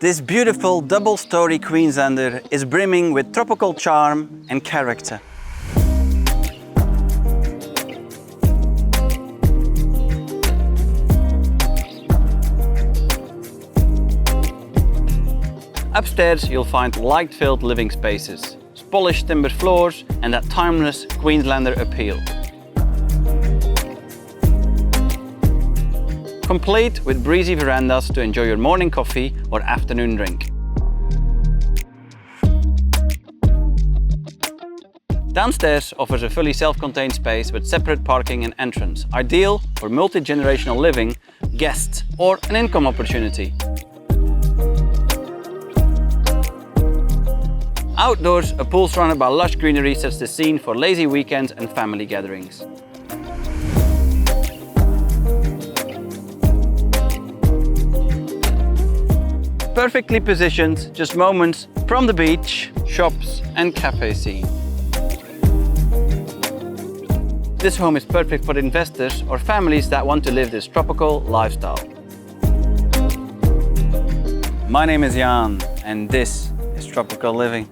This beautiful double-storey Queenslander is brimming with tropical charm and character. Upstairs you'll find light-filled living spaces, polished timber floors and that timeless Queenslander appeal. Complete with breezy verandas to enjoy your morning coffee or afternoon drink. Downstairs offers a fully self-contained space with separate parking and entrance, ideal for multi-generational living, guests or an income opportunity. Outdoors, a pool surrounded by lush greenery sets the scene for lazy weekends and family gatherings. Perfectly positioned, just moments from the beach, shops and cafe scene. This home is perfect for investors or families that want to live this tropical lifestyle. My name is Jan and this is Tropical Living.